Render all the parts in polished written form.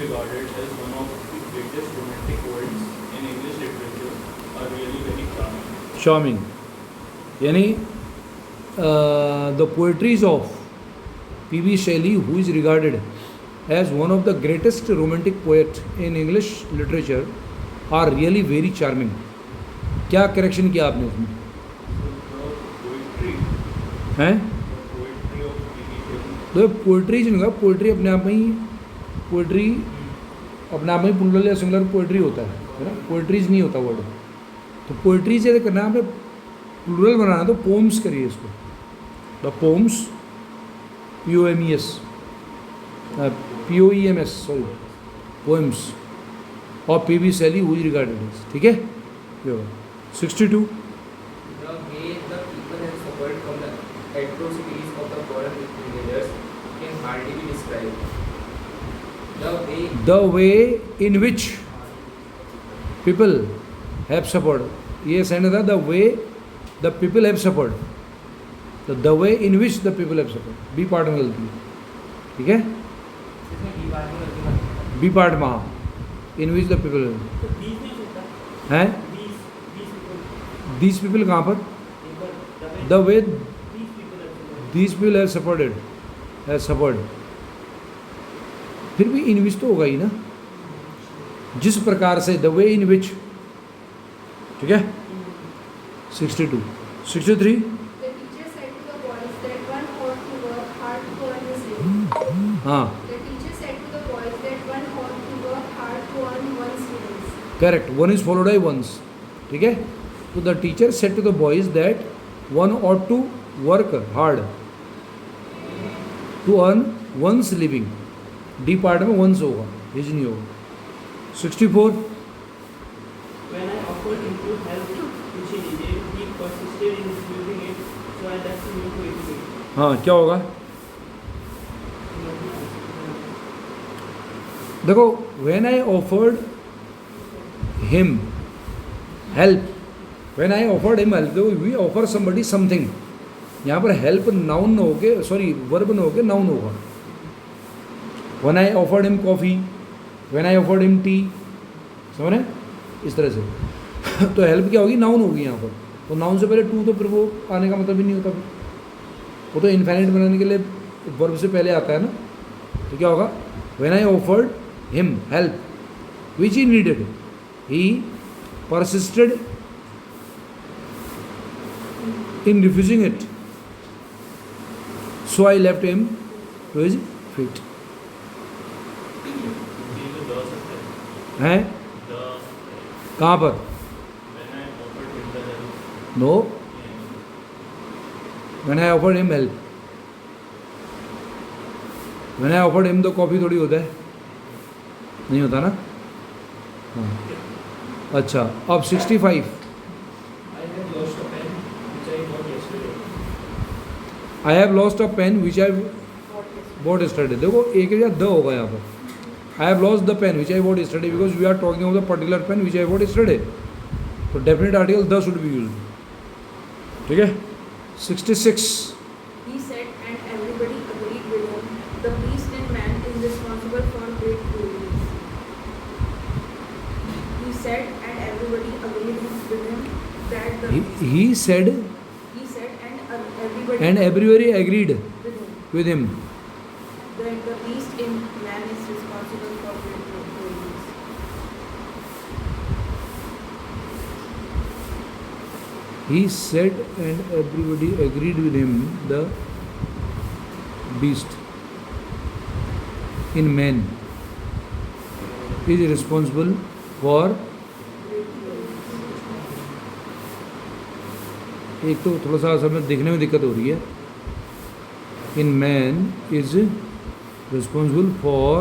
regarded as one of the greatest romantic poets in English literature are really very charming. charming यानी the poetries of P.B. Shelley, who is regarded as one of the greatest romantic poet in English literature, are really very charming. क्या correction किया आपने उसमें? हैं? तो poetry जो होगा, poetry अपने आप में ही पोइट्री अपने आप में ही प्लूरल या सिंगुलर पोइट्री होता है ना, पोइट्रीज नहीं होता वर्ड। तो पोइट्री से करना है, हमें प्लूरल बनाना तो पोम्स करिए इसको, the poems, POMES, POEMS, sorry, poems और P.B. Shelley, who is regarded as, ठीक है। 62 The way the people have suffered from the atrocities of the foreign invaders can hardly be described. the way in which people have suffered, ये send था, the way the people have suffered, तो the way in which the people have suffered, B part में गलती है, ठीक है। B part में हाँ, इन विच द पीपल हैं, दीज पीपल कहाँ पर, the way these people have suffered, have suffered, फिर भी इन विच तो होगा ही ना, जिस प्रकार से, द वे इन विच, ठीक है। 62 63 The teacher said to the boys that one ought to work hard to earn his living. हाँ The teacher said to the boys that one ought to work hard to earn one's living. Correct, one is followed by one's, ठीक है। तो the teacher said to the boys that one ought to work hard to earn one's living, D part में one's होगा, his नहीं होगा। 64 When I offered him to help which he needed, he persisted in refusing it, so I left him to educate. हाँ क्या होगा, देखो, when I offered him help, when I offered him help, देखो we offer somebody something, यहाँ पर help noun न होके, sorry verb न होके नाउन होगा। When I offered him coffee, when I offered him T, समझ रहे हैं, इस तरह से। तो हेल्प क्या होगी, नाउन होगी यहाँ पर, तो नाउन से पहले टू, तो फिर वो आने का मतलब ही नहीं होता, फिर वो तो इनफाइनाइट बनाने के लिए वर्ब से पहले आता है ना। तो क्या होगा, when I offered him help which he needed, he persisted in refusing it, so I left him to his fate. हैं कहाँ पर, no, when I offered him help, when I offered him तो कॉफ़ी थोड़ी होता है, नहीं होता ना। हाँ अच्छा, अब 65 I have lost a pen which I I have lost a pen which I bought yesterday. bought yesterday. देखो एक या द होगा यहाँ पर, I have lost the pen which I bought yesterday, because we are talking of the particular pen which I bought yesterday, तो definite article the should be used, ठीक है। 66 He said, and everybody agreed with him, the beast in man is responsible for great cruelties. He said, and everybody agreed with him, that the he said and everybody and everybody agreed with him, with him, that the beast in man is responsible for great cruelties. he said and everybody agreed with him, the beast in man is responsible for, एक तो थोड़ा सा असल में देखने में दिक्कत हो रही है, in man is responsible for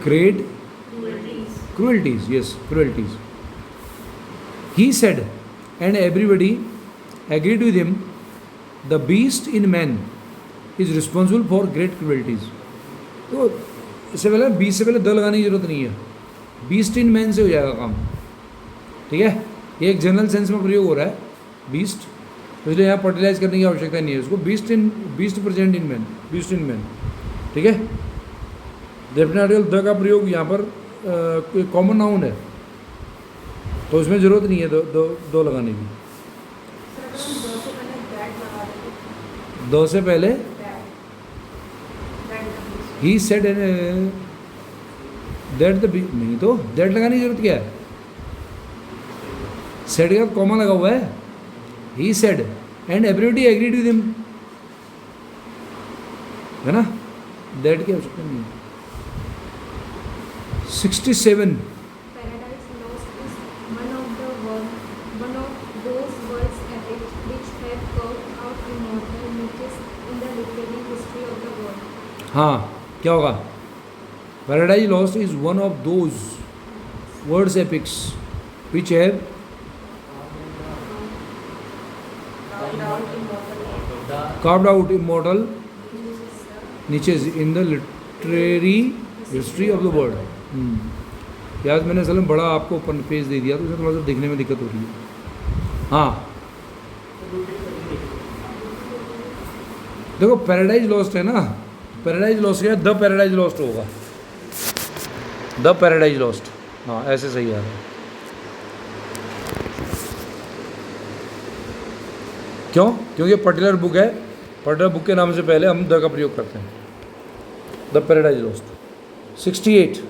great cruelties, yes, cruelties. He said and everybody agreed with him, the beast in man is responsible for great cruelties. तो इससे पहले बीस से पहले द लगाने की जरूरत नहीं है, बीस्ट इन मैन से हो जाएगा काम, ठीक है। ये एक जनरल सेंस में प्रयोग हो रहा है बीस्ट, तो इसलिए यहाँ पर्टिलाइज करने की आवश्यकता नहीं है उसको, beast present in man, beast in man, ठीक है। डेफिनेट आर्टिकल द का प्रयोग यहाँ पर कॉमन नाउन है, तो इसमें ज़रूरत नहीं है दो लगाने की। सर अगर हम दो से पहले दो से पहले दैट लगा दें, that he said that the नहीं, तो दैट लगाने की जरूरत क्या है? सेड के बाद कॉमा लगा हुआ है, he said and everybody agreed with him, है ना, दैट की आवश्यकता नहीं है। 67 Paradise Lost is one of those words epic which have carved out immortal niches in the literary history of the world. हाँ, क्या होगा? Paradise Lost is one of those world's epics which have carved out immortal niches in the literary history of the world. याद मैंने असल में बड़ा आपको open page दे दिया, तो उसे थोड़ा सा देखने में दिक्कत हो रही है। हाँ, देखो पैराडाइज लॉस्ट है ना, पैराडाइज लॉस्ट क्या, द पैराडाइज लॉस्ट होगा, द पैराडाइज लॉस्ट, हाँ ऐसे सही आ रहा है। क्यों? क्योंकि पर्टिकुलर बुक है, पर्टिकुलर बुक के नाम से पहले हम द का प्रयोग करते हैं। The paradise lost. 68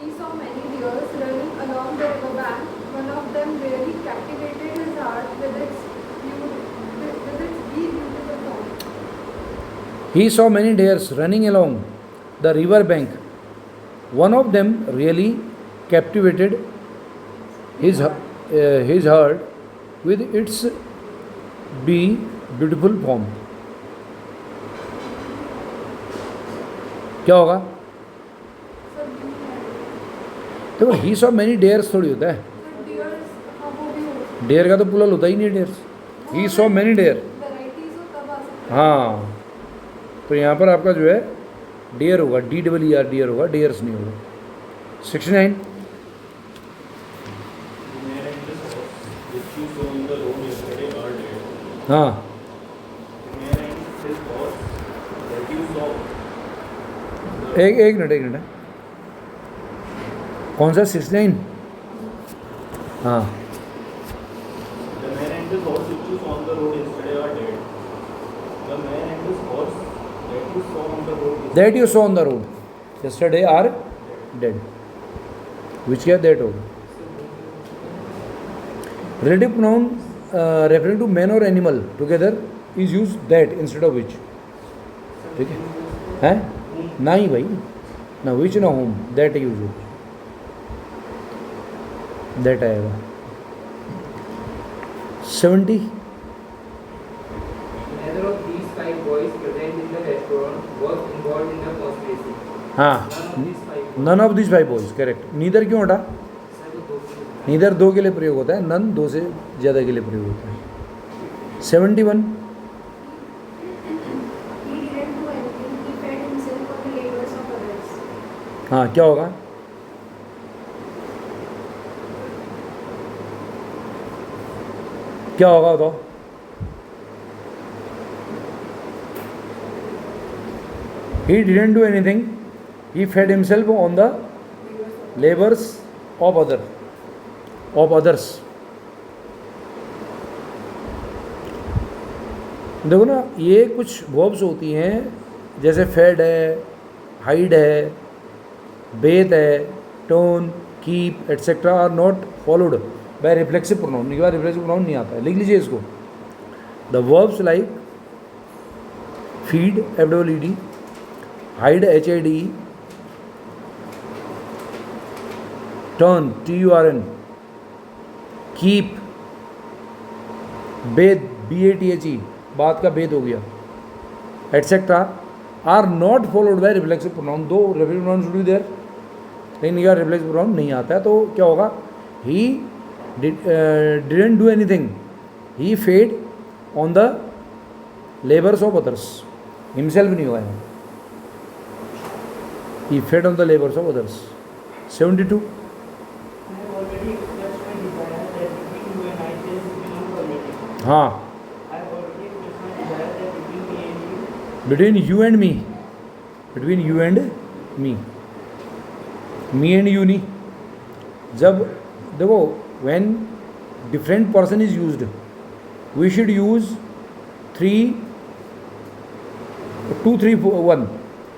He saw many deers running along the river bank. One of them really captivated his heart with its beautiful song. He saw many deers running along the river bank. One of them really captivated his heart with its beautiful form. क्या होगा? देखो ही saw many dares थोड़ी होता है, So deers, हाँ वो भी हो डेयर का तो पुलल होता ही नहीं है, dares. He saw many dare, varieties हो तब आ सकता है. हाँ, तो यहाँ पर आपका जो है डेयर होगा, DEER डेयर होगा, डेयर्स नहीं होगा। 69 Mare and the horse which you saw on the road yesterday are dead. हाँ, Mare and his horse that you saw. एक मिनट है, कौन सा 69? हाँ, The man and his horse which you saw on the road yesterday are dead. The man and his horse that you saw on the road that you saw on the road yesterday are dead, which क्या that होगा। Relative pronoun referring to man और animal together is use that instead of which, ठीक है ना ही भाई, ना which ना होम, दैट यूज हो, दैट आएगा। 70 Neither of these five boys present in the restaurant was involved in the conspiracy. हाँ, None of these five none of this 5 boys. Boys, correct. Neither क्यों हटा? Sir, वो दो से neither 2 के लिए प्रयोग होता है, नन 2 से ज़्यादा के लिए प्रयोग होता है। 71 He didn't do anything. He fed himself on the labors of others. हाँ, क्या होगा? क्या होगा बताओ? He didn't do anything. He fed himself on the labors of others. देखो ना, ये कुछ वर्ब्स होती हैं, जैसे फेड है, हाइड है, बेथ है, turn, keep etcetera are not followed by reflexive pronoun. के बाद रिफ्लेक्सिव प्रोनाउन नहीं आता है, लिख लीजिए इसको। The verbs like feed FWED, hide HIDE, turn TURN, keep, bathe BATHE, बात का बेद हो गया, etcetera are not followed by reflexive pronoun. दो reflexive pronoun should be there, लेकिन यह रिफ्लेक्सिव प्रोनाउन नहीं आता है, तो क्या होगा? He didn't do anything, he fed on the labours of others, himself नहीं हुआ है, he fed on the labours of others. 72 I have already expressed my desire that between you and I there should be no quality. हाँ, I have already expressed my desire that between me and you between you and me, between you and me and you नहीं. जब देखो when different person is used we should use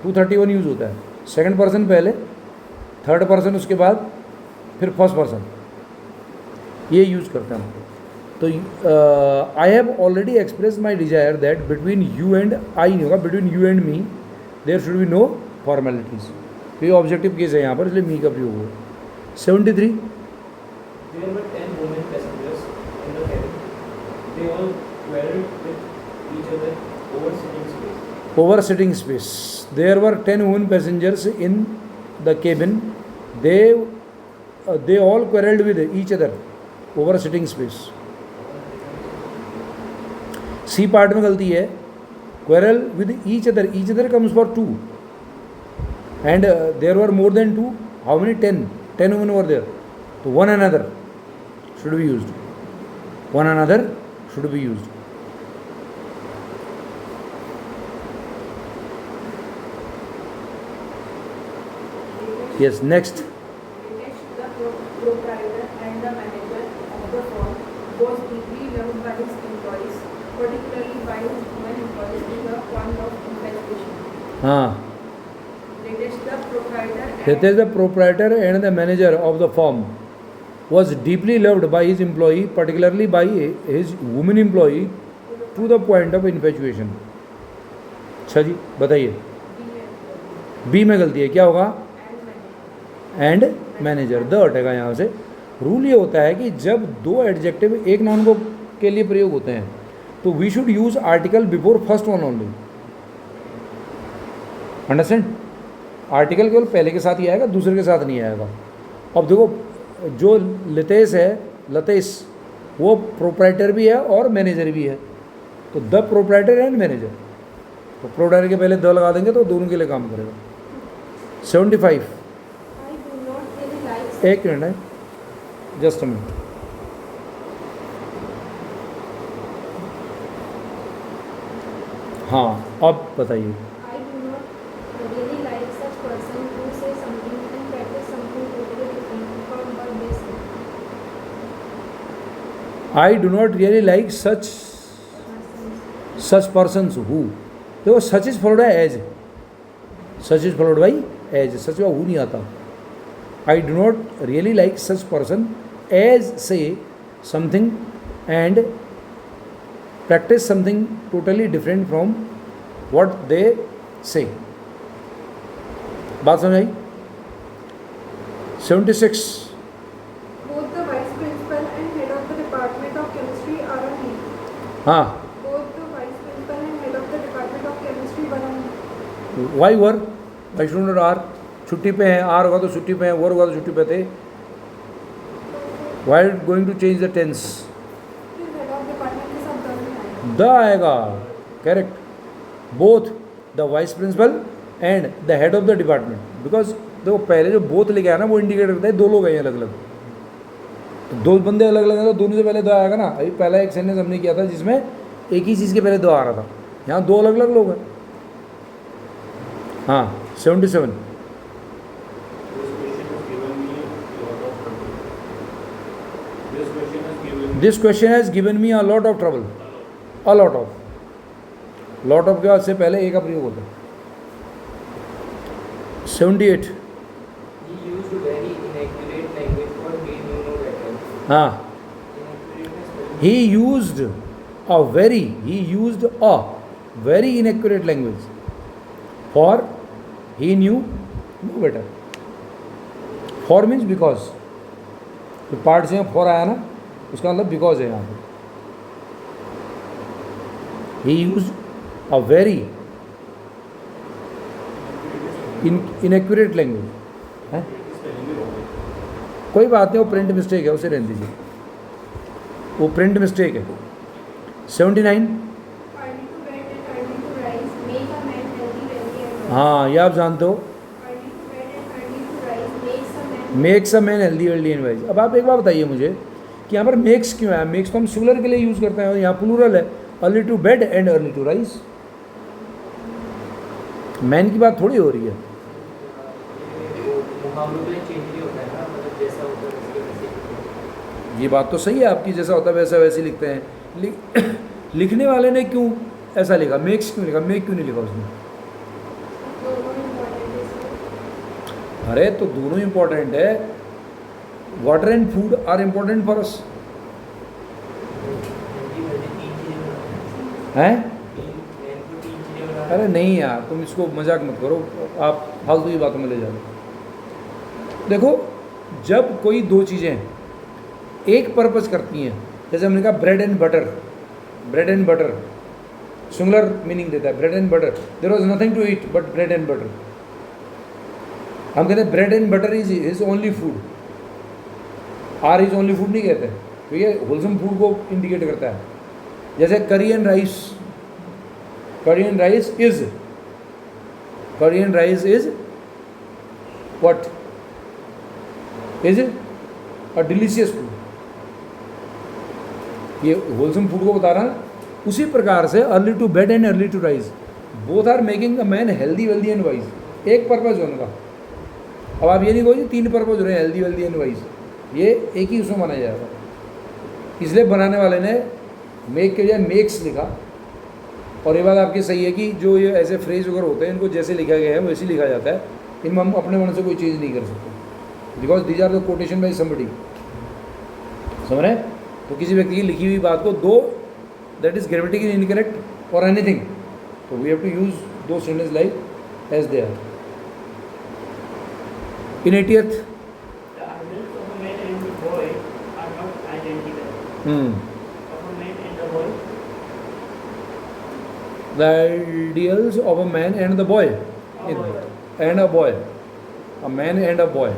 231 use होता है. Second person पहले, third person उसके बाद, फिर first person, ये यूज़ करते हैं. तो I have already express my desire that between you and I नहीं होगा, between you and me there should be no formalities. तो ये ऑब्जेक्टिव केस है यहाँ पर, इसलिए मी का प्रयोग हुआ. 73. There were 10 women passengers in the cabin. They all quarreled with each other over sitting space. Over sitting space. There were 10 women passengers in the cabin. They all quarreled with each other over sitting space. C part में गलती है. Quarrel with each other. Each other comes for two. And there were more than two. How many? 10. 10 women were there. So one another should be used. One another should be used. Yes, next. The proprietor and the manager of the firm was deeply loved by his employees, particularly by his women employees to the point of infatuation. हाँ. That is the proprietor and the manager of the firm was deeply loved by his employee, particularly by his woman employee, to the point of infatuation. अच्छा जी, बताइए. B में गलती है, क्या होगा? And manager. The हटेगा यहाँ से. रूल ये होता है कि जब दो एडजेक्टिव एक नाउन को के लिए प्रयोग होते हैं तो we should use article before first one only. Understand? Article केवल पहले के साथ ही आएगा, दूसरे के साथ नहीं आएगा. अब देखो, जो लतेश है, लतेश, वो प्रोप्राइटर भी है और मैनेजर भी है. तो द प्रोप्राइटर एंड मैनेजर, तो प्रोप्राइटर के पहले द लगा देंगे तो दोनों के लिए काम करेगा. 75. एक मिनट है, जस्ट अ मिनट. हाँ, अब बताइए. I do not really like such person who say something and practice something totally different from what they say. I do not really like such persons who. देखो, such is followed by as. Such is followed by as. Such का who नहीं आता. I do not really like such person as say something and practice something totally different from what they say. बात समझ आई? 76. Both the vice principal and head of the department of chemistry are on leave. हाँ. Both the vice principal and head of the department of chemistry were on leave. Why were? Why should not are? छुट्टी पे हैं. Are होगा तो छुट्टी पे हैं, वर होगा तो छुट्टी पे थे. Why going to change the tense? फिर head of department के साथ दर्ज आएगा. द आएगा. Correct. Both the vice principal and the head of the department. Because देखो, पहले जो बोथ लेके आया ना, वो इंडिकेट करता है दो लोग हैं अलग अलग. तो दो बंदे अलग अलग हैं तो दोनों से पहले द आएगा ना. अभी पहला एक सेंटेंस हमने किया था जिसमें एक ही चीज़ के पहले द आ रहा था. यहाँ दो अलग अलग लोग हैं. हाँ. 77. This question has given me a lot of trouble. This question has given me a lot of trouble. A lot of. Lot of के बाद से पहले ए का प्रयोग होता है. 78. He used very inaccurate language for he knew no better. हाँ. Inaccurately spelled. He used a very inaccurate language for he knew no better. For means because. तो पार्ट से for आया ना, उसका मतलब because है यहाँ पे. He used a very inaccurate language. है? कोई बात नहीं, वो प्रिंट मिस्टेक है, उसे रहने दीजिए. वो प्रिंट मिस्टेक है. 79. Early to bed and early to rise make a man healthy, wealthy and wise. हाँ, ये आप जानते हो. Early to bed and early to rise makes a man makes a man healthy wealthy and wise. अब आप एक बार बताइए मुझे कि यहाँ पर मेक्स क्यों है? मेक्स तो हम सिंगुलर के लिए यूज़ करते हैं, यहाँ प्लूरल है. Early to bed and early to rise. Man की बात थोड़ी हो रही है. हम लोग चेंज नहीं होता है ना, मतलब जैसा होता है वैसे वैसे ही होता ये बात तो सही है आपकी, जैसा होता है वैसा वैसे ही लिखते हैं। लिखने वाले ने क्यों ऐसा लिखा, मेक्स क्यों लिखा, मेक क्यों नहीं लिखा उसने? दोनों इम्पोर्टेंट है सर। अरे तो दोनों इम्पोर्टेंट है, water and food are important for us हैं। अरे नहीं यार, तुम इसको मजाक मत करो, आप फालतू की बातों में ले जाओ। देखो, जब कोई दो चीज़ें एक पर्पस करती हैं, जैसे हमने कहा bread and butter, bread and butter singular meaning देता है, bread and butter, there was nothing to eat but bread and butter. हम कहते हैं bread and butter is only food, are is only food नहीं कहते, तो ये होलसम फूड को इंडिकेट करता है। जैसे curry and rice, curry and rice is what, is a delicious food, ये होलसम फूड को बता रहा है। उसी प्रकार से early to bed and early to rise both are making a man healthy wealthy and wise, एक पर्पज है उनका। अब आप ये नहीं कहो 3 पर्पज हो रहे हैं, हेल्दी वेल्दी एंड वाइज, ये एक ही उसमें माना जाएगा। इसलिए बनाने वाले ने मेक के बजाय मेक्स लिखा। और ये बात आपकी सही है कि जो ये ऐसे फ्रेज वगैरह होते हैं, इनको जैसे लिखा गया है वैसे लिखा जाता है, इनमें हम अपने मन से कोई चीज़ नहीं कर सकते, because these are the quotation by somebody, समझ रहे हैं? तो किसी व्यक्ति की लिखी हुई बात को दो दैट इज ग्रामेटिकली इनकरेक्ट और एनीथिंग, तो वी हैव टू यूज दो sentence like as they are. In 80th The ideals of a man and a boy are not identical. Of a man and a boy, the ideals of a man and the boy, a boy. and a boy, a man and a boy।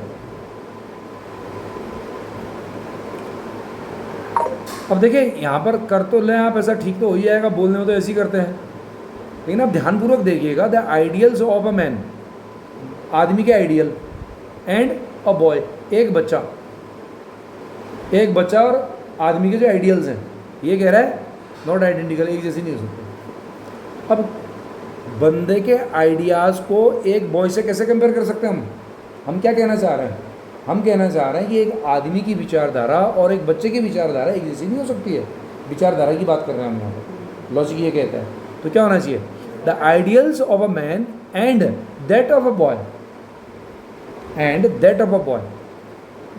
अब देखिए यहाँ पर कर तो लें आप, ऐसा ठीक तो हो ही जाएगा, बोलने में तो ऐसे ही करते हैं, लेकिन आप ध्यानपूर्वक देखिएगा, the ideals of a man, आदमी के आइडियल, एंड अ बॉय, एक बच्चा और आदमी के जो आइडियल्स हैं, ये कह रहा है नॉट आइडेंटिकल, एक जैसे नहीं हो सकते। अब बंदे के आइडियाज़ को एक बॉय से कैसे कंपेयर कर सकते हैं हम क्या कहना चाह रहे हैं? हम कहना चाह रहे हैं कि एक आदमी की विचारधारा और एक बच्चे की विचारधारा एक जैसी नहीं हो सकती है। विचारधारा की बात कर रहे हैं हम यहाँ पर, लॉजिक ये कहता है। तो क्या होना चाहिए? The ideals of a man and that of a boy, and that of a boy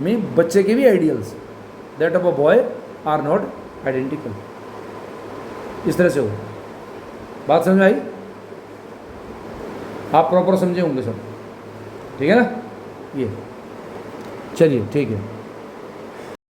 में बच्चे के भी ideals, that of a boy are not identical. इस तरह से हो, बात समझ में आई? आप प्रॉपर समझे होंगे सब, ठीक है ना? ये चलिए ठीक है।